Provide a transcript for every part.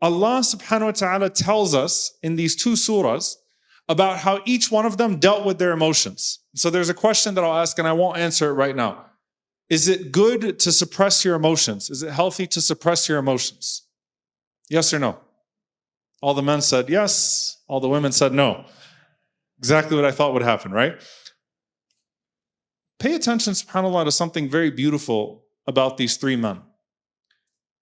Allah subhanahu wa ta'ala tells us in these two surahs about how each one of them dealt with their emotions. So there's a question that I'll ask and I won't answer it right now. Is it good to suppress your emotions? Is it healthy to suppress your emotions? Yes or no? All the men said yes. All the women said no. Exactly what I thought would happen, right? Pay attention, subhanAllah, to something very beautiful about these three men.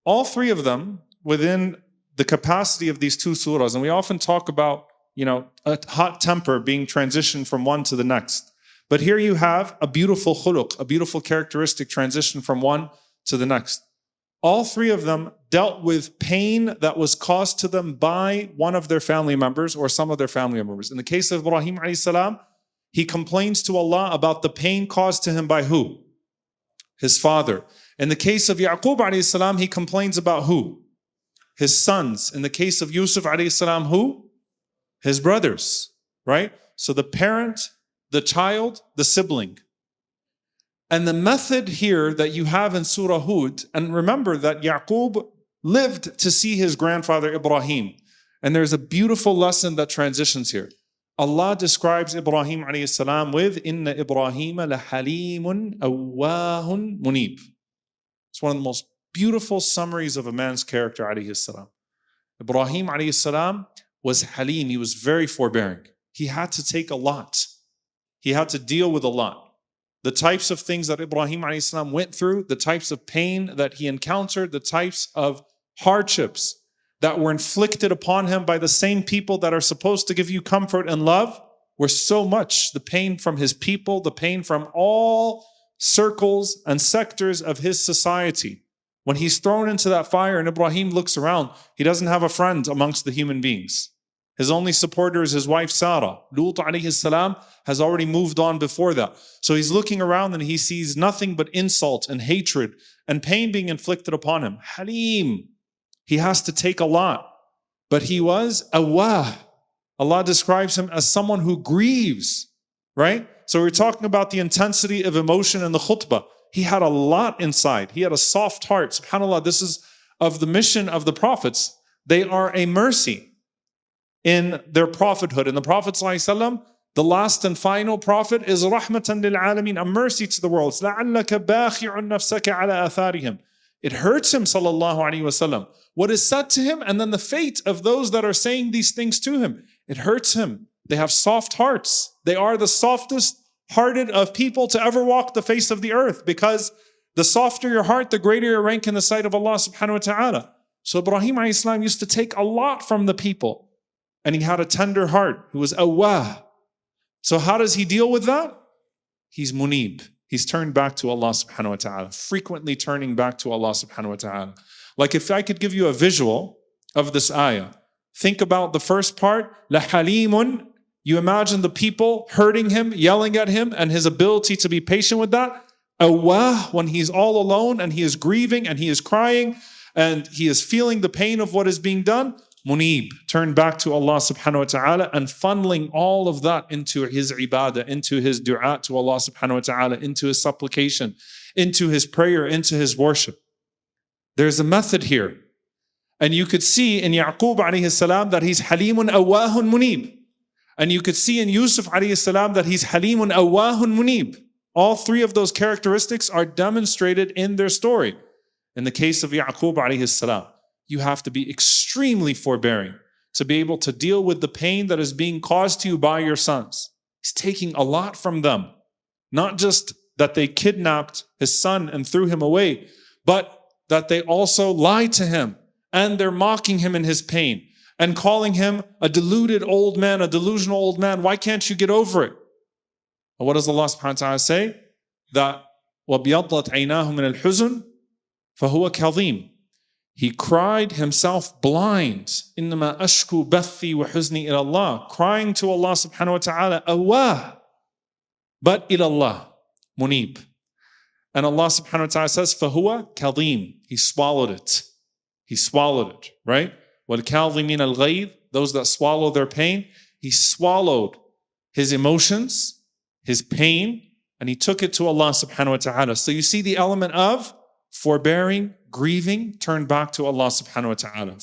All three of them within the capacity of these two surahs, and we often talk about, a hot temper being transitioned from one to the next. But here you have a beautiful khuluq, a beautiful characteristic transition from one to the next. All three of them dealt with pain that was caused to them by one of their family members or some of their family members. In the case of Ibrahim alayhi salam, he complains to Allah about the pain caused to him by who? His father. In the case of Yaqub alayhi salam, he complains about who? His sons. In the case of Yusuf alayhi salam, who? His brothers, right? So the parent, the child, the sibling. And the method here that you have in Surah Hud, and remember that Yaqub lived to see his grandfather Ibrahim. And there's a beautiful lesson that transitions here. Allah describes Ibrahim alayhi salam with Inna Ibrahim lahalimun awwahun munib. It's one of the most beautiful summaries of a man's character alayhi salam. Ibrahim alayhi salam was halim, he was very forbearing. He had to take a lot. He had to deal with a lot. The types of things that Ibrahim alayhi salam went through, the types of pain that he encountered, the types of hardships that were inflicted upon him by the same people that are supposed to give you comfort and love were so much. The pain from his people, the pain from all circles and sectors of his society. When he's thrown into that fire and Ibrahim looks around, he doesn't have a friend amongst the human beings. His only supporter is his wife Sarah. Lut alayhi salam has already moved on before that. So he's looking around and he sees nothing but insult and hatred and pain being inflicted upon him. Halim. He has to take a lot. But he was awwah. Allah describes him as someone who grieves, right? So we're talking about the intensity of emotion in the khutbah. He had a lot inside. He had a soft heart. SubhanAllah, this is of the mission of the prophets. They are a mercy in their prophethood. In the Prophet ﷺ, the last and final prophet is rahmatan lil alameen, a mercy to the world. لَعَلَّكَ بَاخِعٌ نَفْسَكَ عَلَى آثَارِهِمْ. It hurts him, sallallahu alaihi wasallam. What is said to him, and then the fate of those that are saying these things to him. It hurts him. They have soft hearts. They are the softest hearted of people to ever walk the face of the earth, because the softer your heart, the greater your rank in the sight of Allah subhanahu wa ta'ala. So Ibrahim alayhi salam used to take a lot from the people. And he had a tender heart. He was awwah. So how does he deal with that? He's munib. He's turned back to Allah subhanahu wa ta'ala. Frequently turning back to Allah subhanahu wa ta'ala. Like if I could give you a visual of this ayah. Think about the first part. لَحَلِيمٌ. You imagine the people hurting him, yelling at him, and his ability to be patient with that. Awwah, when he's all alone and he is grieving and he is crying and he is feeling the pain of what is being done. Munib, turn back to Allah subhanahu wa ta'ala and funneling all of that into his ibadah, into his dua to Allah subhanahu wa ta'ala, into his supplication, into his prayer, into his worship. There's a method here. And you could see in Yaqub alayhi salam that he's halimun awwahun munib. And you could see in Yusuf alayhi salam that he's halimun awwahun munib. All three of those characteristics are demonstrated in their story. In the case of Yaqub alayhi salam, you have to be extremely forbearing to be able to deal with the pain that is being caused to you by your sons. He's taking a lot from them. Not just that they kidnapped his son and threw him away, but that they also lied to him and they're mocking him in his pain and calling him a deluded old man, a delusional old man. Why can't you get over it? And what does Allah subhanahu wa ta'ala say? That وَبْيَضَّتْ عَيْنَاهُ مِنَ الْحُزُنِ فَهُوَ كَظِيمٌ. He cried himself blind. إِنَّمَا أَشْكُو بَثِّي وَحُزْنِي إِلَى اللَّهِ. Crying to Allah subhanahu wa ta'ala, awah. But إِلَى اللَّهِ, munib. And Allah subhanahu wa ta'ala says, فَهُوَ كَظِيمٌ. He swallowed it. He swallowed it, right? وَالْكَاظِمِينَ الْغَيْظِ. Those that swallow their pain. He swallowed his emotions, his pain, and he took it to Allah subhanahu wa ta'ala. So you see the element of forbearing, grieving, turn back to Allah subhanahu wa ta'ala.